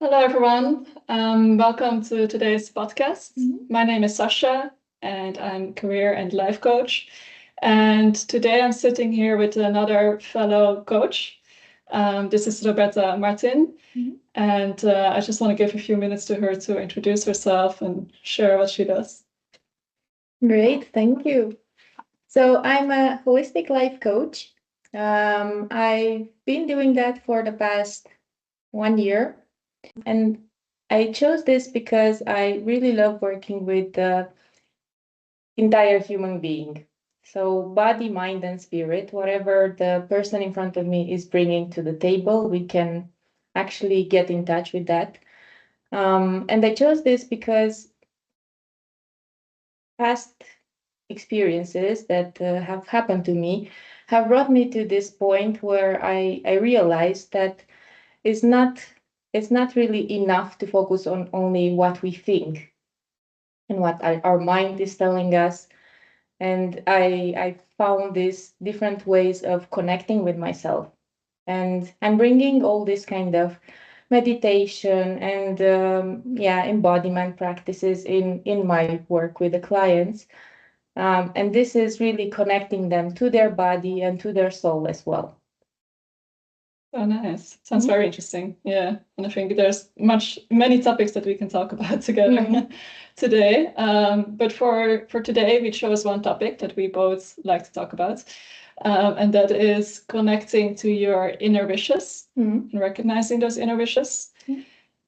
Hello, everyone. Welcome to today's podcast. My name is Sasja, and I'm career and life coach. And today I'm sitting here with another fellow coach. This is Roberta Martin. And I just want to give a few minutes to her to introduce herself and share what she does. Great, thank you. So I'm a holistic life coach. I've been doing that for the past 1 year, and I chose this because I really love working with the entire human being. So body, mind, and spirit, whatever the person in front of me is bringing to the table, we can actually get in touch with that. And I chose this because past experiences that have happened to me have brought me to this point where I realized that it's not it's not really enough to focus on only what we think and what our mind is telling us. And I found these different ways of connecting with myself. And I'm bringing all this kind of meditation and embodiment practices in my work with the clients, and this is really connecting them to their body and to their soul as well. Oh, nice. Sounds very interesting. Yeah. And I think there's many topics that we can talk about together today. But for today, we chose one topic that we both like to talk about. And that is connecting to your inner wishes and recognizing those inner wishes.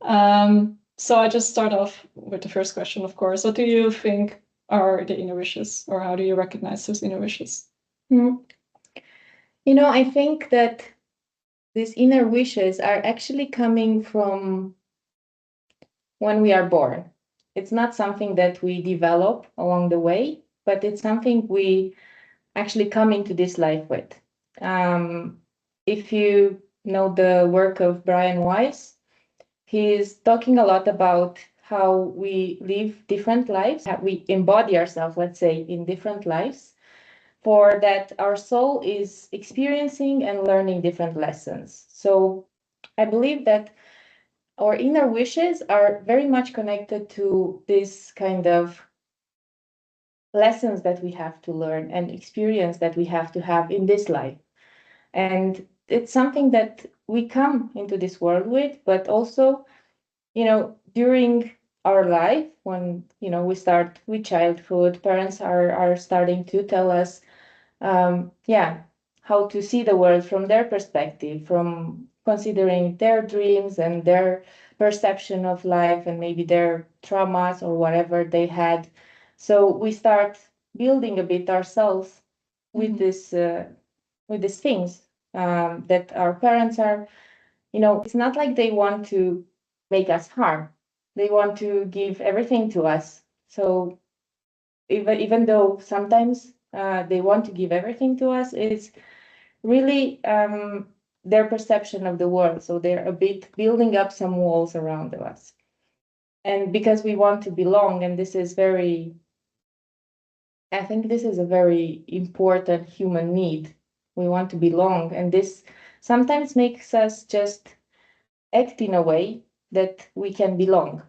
So I just start off with the first question, of course. What do you think are the inner wishes, or how do you recognize those inner wishes? I think that these inner wishes are actually coming from when we are born. It's not something that we develop along the way, but it's something we actually come into this life with. If you know the work of Brian Weiss, he's talking a lot about how we live different lives, how we embody ourselves, let's say, in different lives, for that our soul is experiencing and learning different lessons. So I believe that our inner wishes are very much connected to this kind of lessons that we have to learn and experience that we have to have in this life. And it's something that we come into this world with, but also, during our life, when, we start with childhood, parents are starting to tell us, how to see the world from their perspective, from considering their dreams and their perception of life and maybe their traumas or whatever they had. So we start building a bit ourselves with these things, that our parents are, it's not like they want to make us harm. They want to give everything to us. So even though sometimes they want to give everything to us, it's really their perception of the world. So they're a bit building up some walls around us. And because we want to belong, and I think this is a very important human need. We want to belong, and this sometimes makes us just act in a way that we can belong.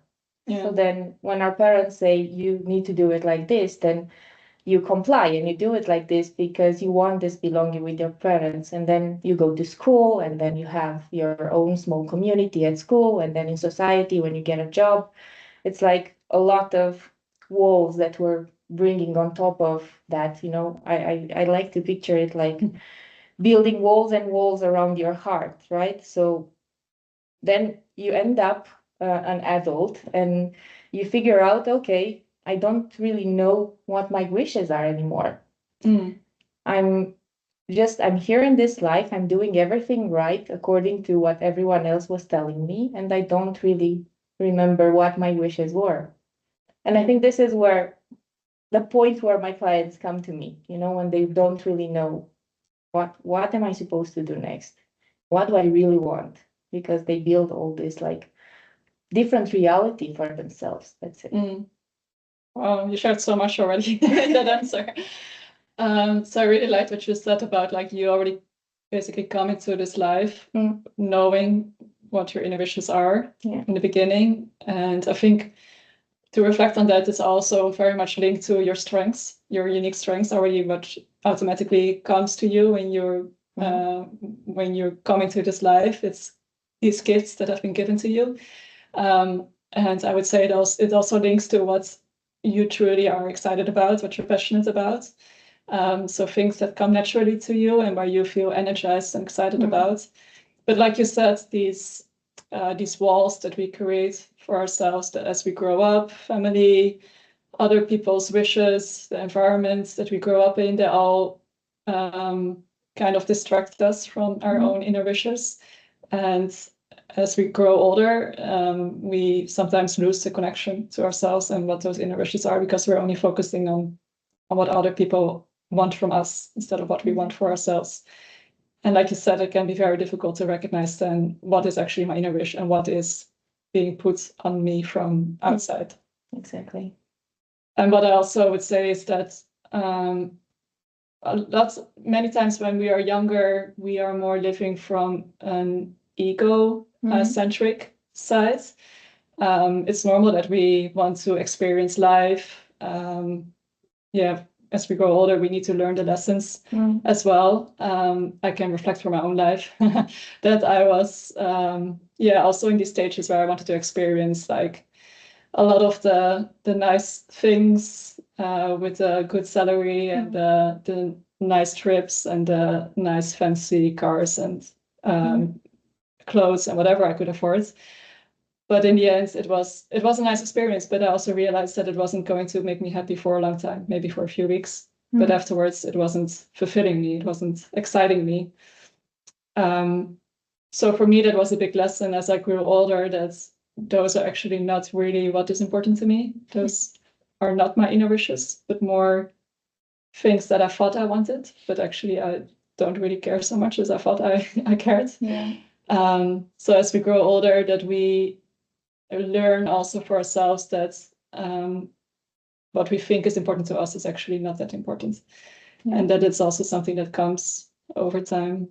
Yeah. So then when our parents say you need to do it like this, then you comply and you do it like this because you want this belonging with your parents. And then you go to school, and then you have your own small community at school, and then in society when you get a job. It's like a lot of walls that we're bringing on top of that. I like to picture it like building walls and walls around your heart, right? So then you end up an adult and you figure out, okay, I don't really know what my wishes are anymore. I'm here in this life, I'm doing everything right according to what everyone else was telling me, and I don't really remember what my wishes were. And I think this is where the point where my clients come to me, when they don't really know what am I supposed to do next? What do I really want? Because they build all this like different reality for themselves. That's it. Wow, you shared so much already in that answer. So I really liked what you said about like you already basically come into this life knowing what your inner wishes are Yeah. in the beginning. And I think to reflect on that is also very much linked to your strengths, your unique strengths already, what automatically comes to you when you're coming to this life. It's these gifts that have been given to you. And I would say it also links to what you truly are excited about, what you're passionate about. So things that come naturally to you and where you feel energized and excited about. But like you said, these walls that we create for ourselves that as we grow up, family, other people's wishes, the environments that we grow up in, they all kind of distract us from our own inner wishes. And as we grow older, we sometimes lose the connection to ourselves and what those inner wishes are, because we're only focusing on what other people want from us instead of what we want for ourselves. And like you said, it can be very difficult to recognize then what is actually my inner wish and what is being put on me from outside. Exactly. And what I also would say is that many times when we are younger, we are more living from an ego-centric side. It's normal that we want to experience life. As we grow older, we need to learn the lessons as well. I can reflect from my own life that I was, also in these stages where I wanted to experience like a lot of the nice things with a good salary and the nice trips and the nice fancy cars and clothes and whatever I could afford. But in the end, it was a nice experience. But I also realized that it wasn't going to make me happy for a long time, maybe for a few weeks. But afterwards, it wasn't fulfilling me. It wasn't exciting me. So for me, that was a big lesson as I grew older, that those are actually not really what is important to me. Those are not my inner wishes, but more things that I thought I wanted, but actually I don't really care so much as I thought I cared. Yeah. So as we grow older, that we learn also for ourselves that what we think is important to us is actually not that important. And that it's also something that comes over time.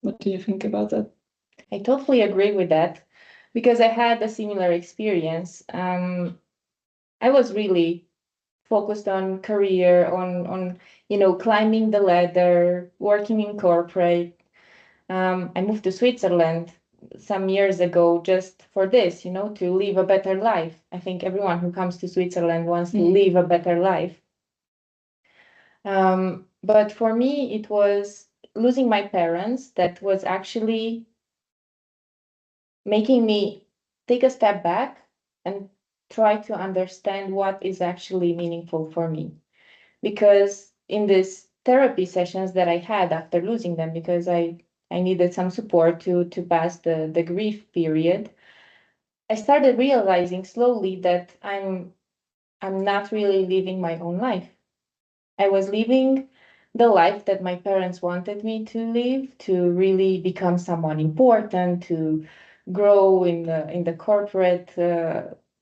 What do you think about that? I totally agree with that, because I had a similar experience. I was really focused on career, on climbing the ladder, working in corporate. I moved to Switzerland some years ago just for this, to live a better life. I think everyone who comes to Switzerland wants to live a better life. But for me, it was losing my parents that was actually making me take a step back and try to understand what is actually meaningful for me. Because in these therapy sessions that I had after losing them, because I needed some support to pass the grief period, I started realizing slowly that I'm not really living my own life. I was living the life that my parents wanted me to live, to really become someone important, to grow in the corporate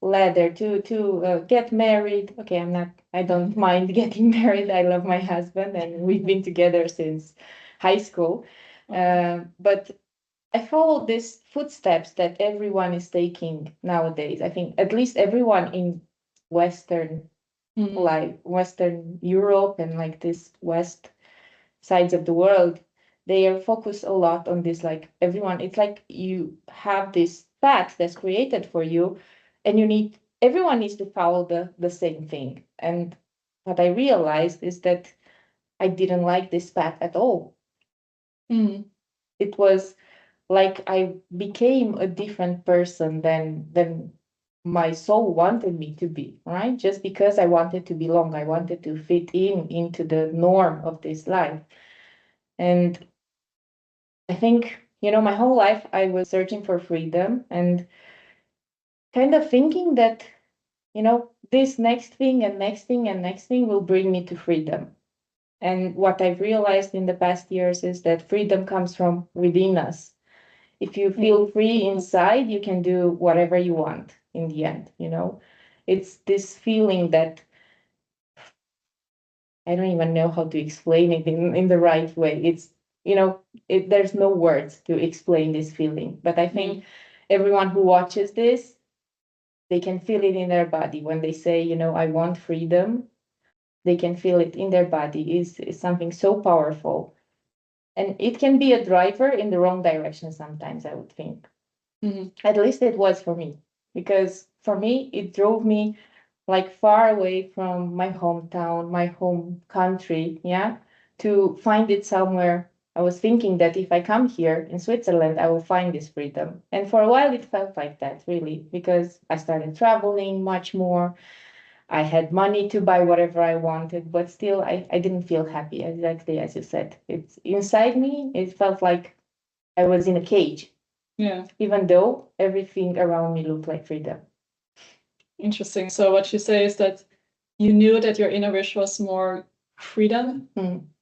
ladder, to get married. Okay, I don't mind getting married. I love my husband, and we've been together since high school. But I follow these footsteps that everyone is taking nowadays. I think at least everyone in Western like Western Europe and like this West sides of the world, they are focused a lot on this. Like everyone, it's like you have this path that's created for you, and everyone needs to follow the same thing. And what I realized is that I didn't like this path at all. It was like I became a different person than my soul wanted me to be, right? Just because I wanted to belong, I wanted to fit into the norm of this life. And I think, my whole life I was searching for freedom and kind of thinking that, this next thing and next thing and next thing will bring me to freedom. And what I've realized in the past years is that freedom comes from within us. If you feel free inside, you can do whatever you want in the end, It's this feeling that I don't even know how to explain it in the right way. It's, there's no words to explain this feeling. But I think everyone who watches this, they can feel it in their body when they say, I want freedom. They can feel it in their body. Is something so powerful. And it can be a driver in the wrong direction sometimes, I would think. At least it was for me, because for me, it drove me like far away from my hometown, my home country, yeah, to find it somewhere. I was thinking that if I come here in Switzerland, I will find this freedom. And for a while, it felt like that, really, because I started traveling much more. I had money to buy whatever I wanted, but still, I didn't feel happy, exactly as you said. It's inside me, it felt like I was in a cage. Yeah. Even though everything around me looked like freedom. Interesting. So what you say is that you knew that your inner wish was more freedom,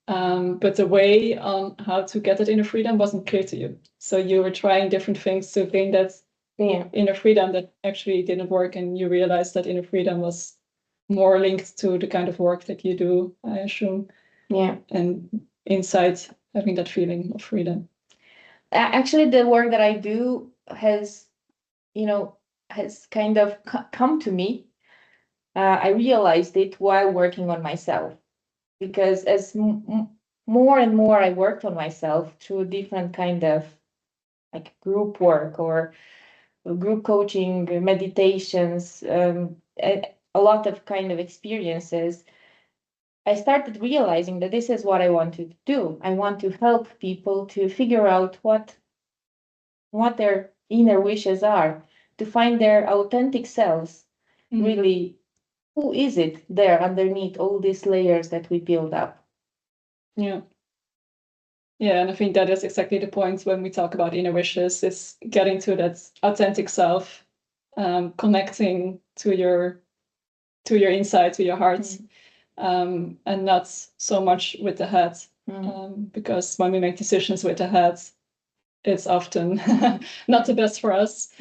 but the way on how to get that inner freedom wasn't clear to you. So you were trying different things to gain that inner freedom that actually didn't work, and you realized that inner freedom was more linked to the kind of work that you do, I assume. Yeah. And inside having that feeling of freedom. Actually, the work that I do has kind of come to me. I realized it while working on myself, because as more and more I worked on myself through different kind of like group work or group coaching, meditations, a lot of kind of experiences, I started realizing that this is what I want to do. I want to help people to figure out what their inner wishes are, to find their authentic selves. Really, who is it there underneath all these layers that we build up? Yeah. Yeah, and I think that is exactly the point when we talk about inner wishes, is getting to that authentic self, connecting to your inside, to your heart, and not so much with the head. Because when we make decisions with the head, it's often not the best for us,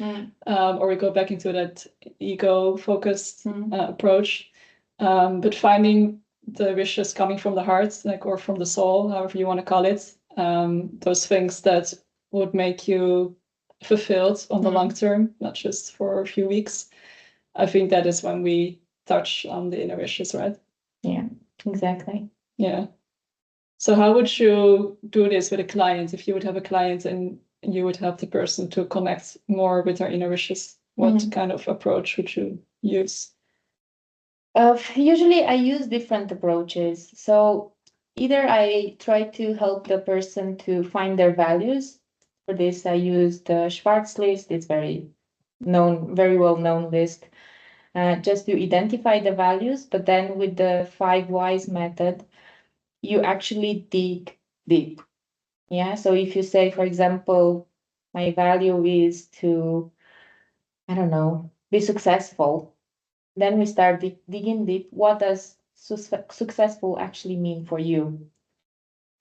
or we go back into that ego-focused approach. But finding the wishes coming from the heart, like, or from the soul, however you want to call it, those things that would make you fulfilled on the long term, not just for a few weeks. I think that is when we touch on the inner wishes, right? Yeah, exactly. Yeah. So how would you do this with a client? If you would have a client and you would help the person to connect more with their inner wishes, what kind of approach would you use? Usually I use different approaches. So either I try to help the person to find their values. For this, I use the Schwartz list. It's very well known list, just to identify the values. But then with the 5 whys method, you actually dig deep. Yeah. So if you say, for example, my value is to, I don't know, be successful, then we start digging deep. What does successful actually mean for you?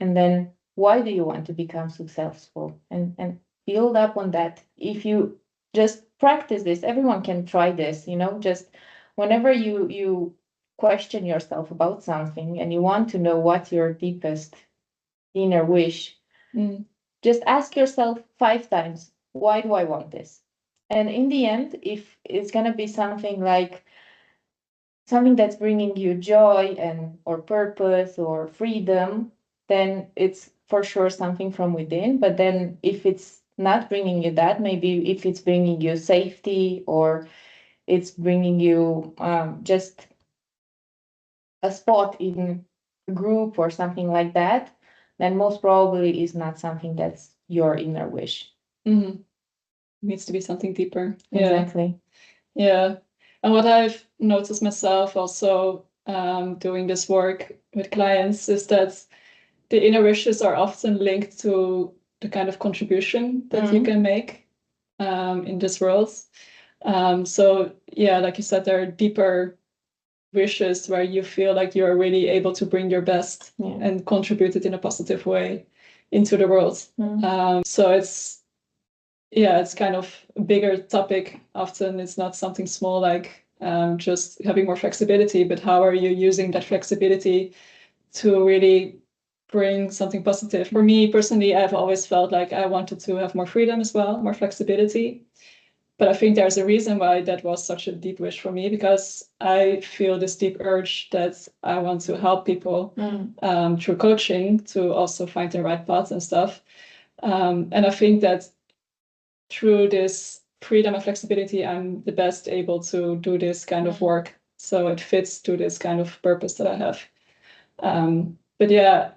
And then why do you want to become successful? And build up on that. If you just practice this, everyone can try this, just whenever you question yourself about something and you want to know what your deepest inner wish, just ask yourself 5 times, why do I want this? And in the end, if it's going to be something like something that's bringing you joy and or purpose or freedom, then it's for sure something from within. But then if it's not bringing you that, maybe if it's bringing you safety or it's bringing you just a spot in a group or something like that, then most probably is not something that's your inner wish. It needs to be something deeper. Exactly. Yeah. And what I've noticed myself also doing this work with clients is that the inner wishes are often linked to the kind of contribution that you can make in this world. So yeah, like you said, there are deeper wishes where you feel like you're really able to bring your best and contribute it in a positive way into the world. So it's kind of a bigger topic. Often it's not something small like just having more flexibility, but how are you using that flexibility to really bring something positive? For me personally, I've always felt like I wanted to have more freedom as well, more flexibility. But I think there's a reason why that was such a deep wish for me, because I feel this deep urge that I want to help people through coaching to also find the right path and stuff. And I think that through this freedom and flexibility, I'm the best able to do this kind of work. So it fits to this kind of purpose that I have. But yeah,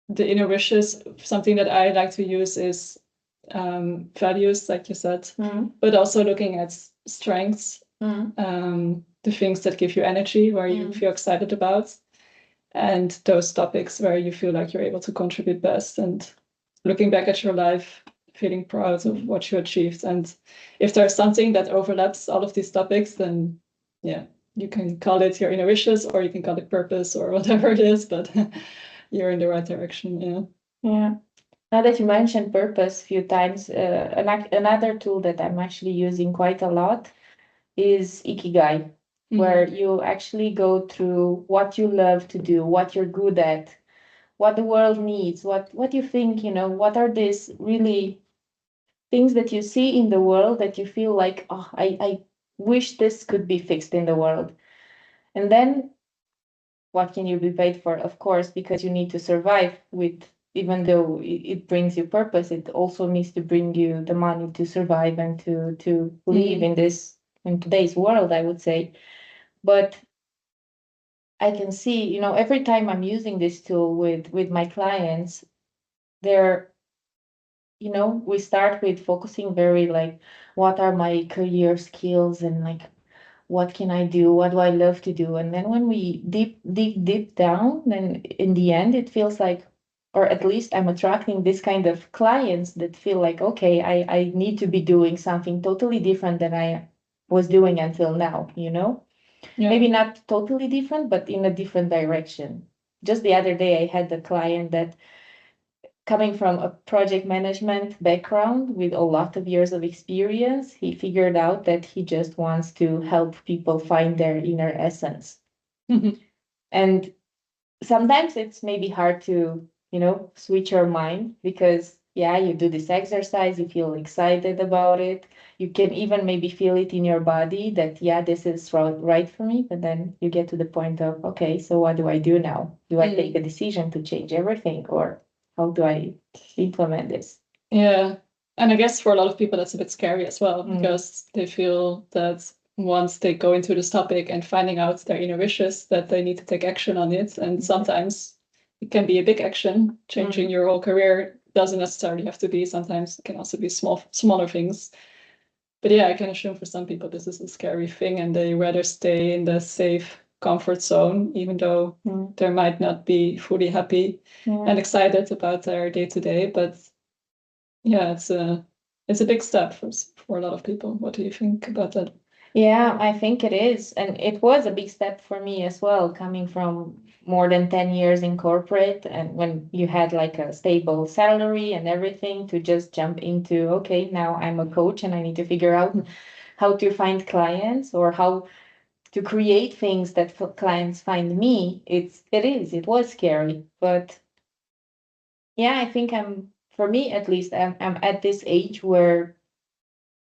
the inner wishes, something that I like to use is values, like you said, but also looking at strengths, the things that give you energy, where you feel excited about, and those topics where you feel like you're able to contribute best, and looking back at your life, feeling proud of what you achieved. And if there's something that overlaps all of these topics, then yeah, you can call it your inner wishes, or you can call it purpose, or whatever it is, but you're in the right direction. Yeah. Now that you mentioned purpose a few times, another tool that I'm actually using quite a lot is Ikigai, where you actually go through what you love to do, what you're good at, what the world needs, what you think, what are these really things that you see in the world that you feel like, oh, I wish this could be fixed in the world. And then what can you be paid for? Of course, because you need to survive with, even though it brings you purpose, it also needs to bring you the money to survive and to live in today's world, I would say. But I can see, every time I'm using this tool with my clients, they're, we start with focusing very like, what are my career skills, and like, what can I do? What do I love to do? And then when we deep down, then in the end, it feels like, or at least I'm attracting this kind of clients that feel like, okay, I need to be doing something totally different than I was doing until now, Yeah. Maybe not totally different, but in a different direction. Just the other day, I had a client that, coming from a project management background with a lot of years of experience, he figured out that he just wants to help people find their inner essence. And sometimes it's maybe hard to, switch your mind, because yeah, you do this exercise, you feel excited about it. You can even maybe feel it in your body that, yeah, this is right for me. But then you get to the point of, okay, so what do I do now? Do I take a decision to change everything, or how do I implement this? Yeah. And I guess for a lot of people, that's a bit scary as well, because they feel that once they go into this topic and finding out their inner wishes, that they need to take action on it. And sometimes it can be a big action. Changing your whole career doesn't necessarily have to be. Sometimes it can also be smaller things. But yeah, I can assume for some people this is a scary thing, and they rather stay in the safe comfort zone, even though they might not be fully happy and excited about their day-to-day. But yeah, it's a big step for a lot of people. What do you think about that? Yeah, I think it is. And it was a big step for me as well, coming from more than 10 years in corporate, and when you had like a stable salary and everything, to just jump into, okay, now I'm a coach and I need to figure out how to find clients, or how to create things that clients find me. It was scary. But yeah, I think for me at least, I'm at this age where,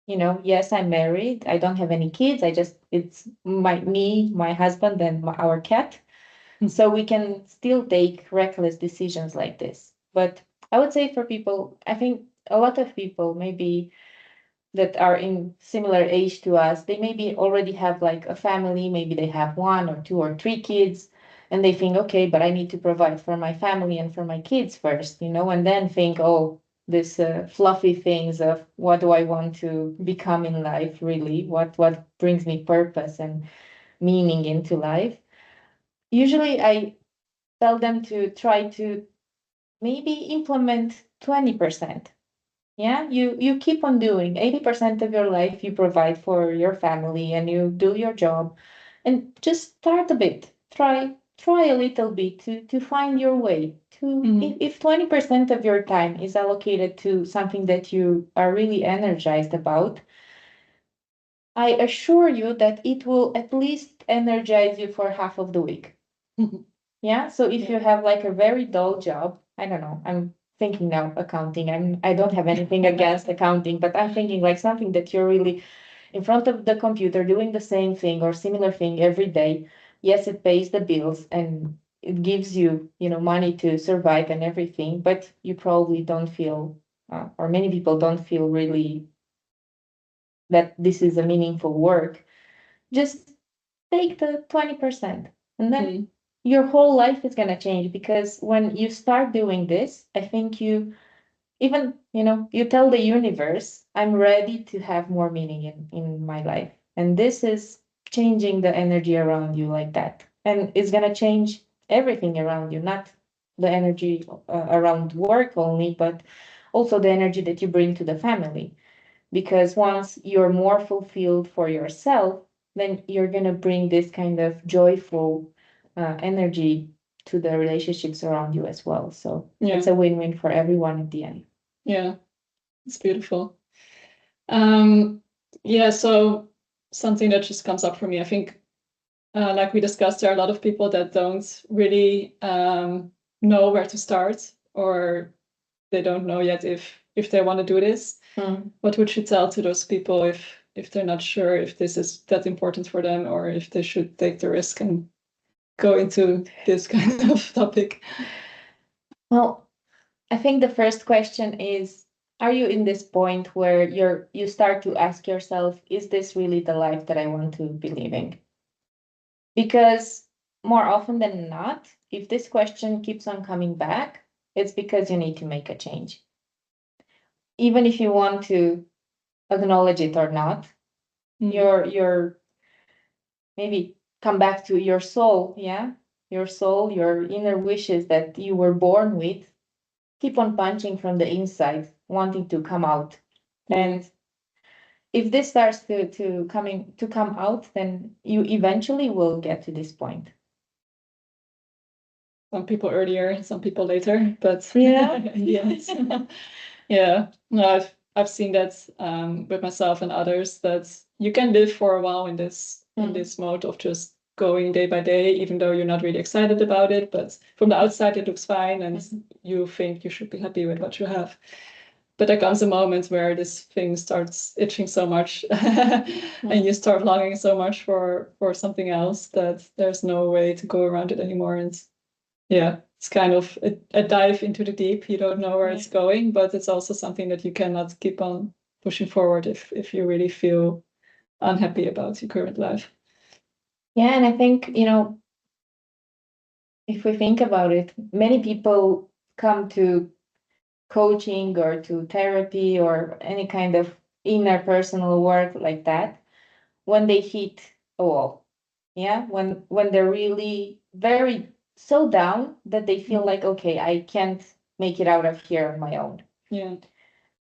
yes, I'm married. I don't have any kids. It's my husband, and our cat. So we can still take reckless decisions like this. But I would say for people, I think a lot of people maybe that are in similar age to us, they maybe already have like a family, maybe they have one or two or three kids, and they think, okay, but I need to provide for my family and for my kids first, and then think, oh, this fluffy things of what do I want to become in life, really, what brings me purpose and meaning into life. Usually I tell them to try to maybe implement 20%. Yeah, you keep on doing 80% of your life, you provide for your family and you do your job, and just start a bit. Try a little bit to find your way. If 20% of your time is allocated to something that you are really energized about, I assure you that it will at least energize you for half of the week. Yeah. So if you have like a very dull job, I don't know, I'm thinking now accounting. I don't have anything against accounting, but I'm thinking like something that you're really in front of the computer doing the same thing or similar thing every day. Yes, it pays the bills and it gives you, money to survive and everything, but you probably don't feel, or many people don't feel really that this is a meaningful work. Just take the 20% and then your whole life is going to change, because when you start doing this, I think you even, you tell the universe, I'm ready to have more meaning in my life. And this is changing the energy around you like that. And it's going to change everything around you, not the energy around work only, but also the energy that you bring to the family. Because once you're more fulfilled for yourself, then you're going to bring this kind of joyful energy to the relationships around you as well. So it's a win-win for everyone at the end. Yeah, it's beautiful. Yeah, so something that just comes up for me, I think, like we discussed, there are a lot of people that don't really know where to start, or they don't know yet if they want to do this. What would you tell to those people if they're not sure if this is that important for them, or if they should take the risk and go into this kind of topic? Well, I think the first question is, are you in this point where you start to ask yourself, is this really the life that I want to be living? Because more often than not, if this question keeps on coming back, it's because you need to make a change. Even if you want to acknowledge it or not, your maybe come back to your soul, your soul, your inner wishes that you were born with, keep on punching from the inside, wanting to come out. And if this starts to come out, then you eventually will get to this point. Some people earlier, some people later, but yeah, yes. Yeah, no, I've seen that with myself and others, that you can live for a while in this mode of just going day by day, even though you're not really excited about it. But from the outside, it looks fine, and you think you should be happy with what you have. But there comes a moment where this thing starts itching so much, and you start longing so much for something else that there's no way to go around it anymore. And yeah, it's kind of a dive into the deep. You don't know where it's going, but it's also something that you cannot keep on pushing forward if you really feel unhappy about your current life. Yeah, and I think, if we think about it, many people come to coaching or to therapy or any kind of inner personal work like that when they hit a wall. Yeah, when they're really very so down that they feel like, okay, I can't make it out of here on my own. Yeah.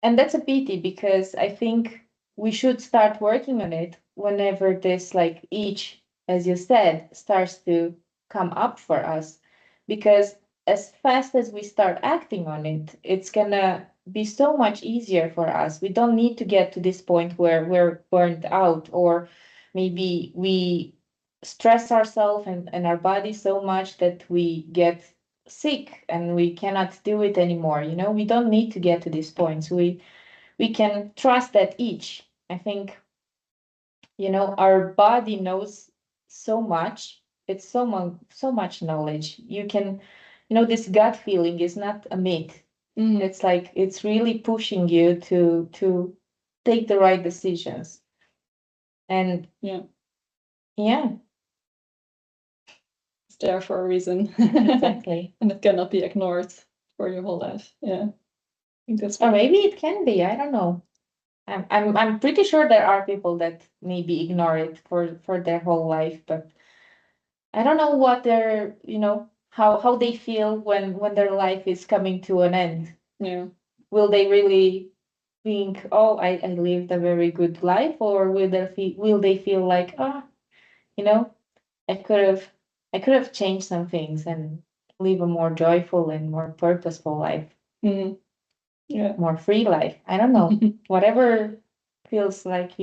And that's a pity, because I think we should start working on it whenever this like itch, as you said, starts to come up for us. Because as fast as we start acting on it, it's gonna be so much easier for us. We don't need to get to this point where we're burnt out, or maybe we stress ourselves and our body so much that we get sick and we cannot do it anymore. We don't need to get to these points. We can trust that each. I think, our body knows so much. It's so much knowledge. You can, this gut feeling is not a myth. It's like it's really pushing you to take the right decisions. And yeah. It's there for a reason. Exactly. And it cannot be ignored for your whole life. Yeah. I think that's or maybe it can be. I don't know. I'm pretty sure there are people that maybe ignore it for their whole life, but I don't know what their, how they feel when their life is coming to an end. Yeah. Will they really think, oh, I lived a very good life, or will they feel like, you know, I could have changed some things and live a more joyful and more purposeful life. Yeah. More free life. I don't know. Whatever feels like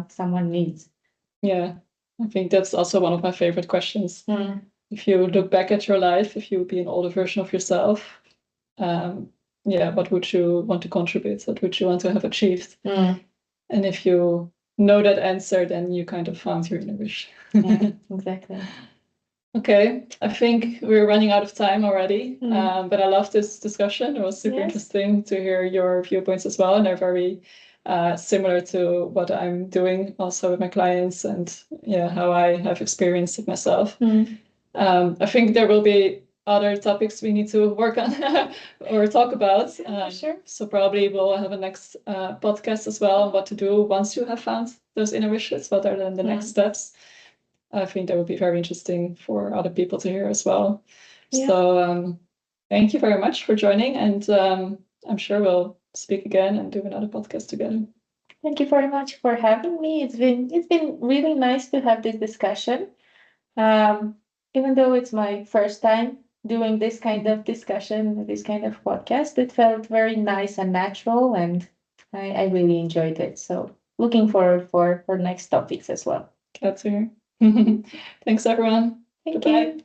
someone needs. Yeah. I think that's also one of my favorite questions. If you look back at your life, if you would be an older version of yourself, what would you want to contribute? What would you want to have achieved? Mm. And if you know that answer, then you kind of found your inner wish. Yeah, exactly. Okay, I think we're running out of time already, but I love this discussion. It was super Yes. interesting to hear your viewpoints as well, and they're very similar to what I'm doing also with my clients and how I have experienced it myself. I think there will be other topics we need to work on or talk about. Sure. So probably we'll have a next podcast as well on what to do once you have found those inner wishes. What are then the next steps? I think that would be very interesting for other people to hear as well. Yeah. So thank you very much for joining, and I'm sure we'll speak again and do another podcast together. Thank you very much for having me. It's been really nice to have this discussion. Even though it's my first time doing this kind of discussion, this kind of podcast, it felt very nice and natural, and I really enjoyed it. So looking forward for next topics as well. Glad to hear. Thanks, everyone. Thank Bye-bye. you.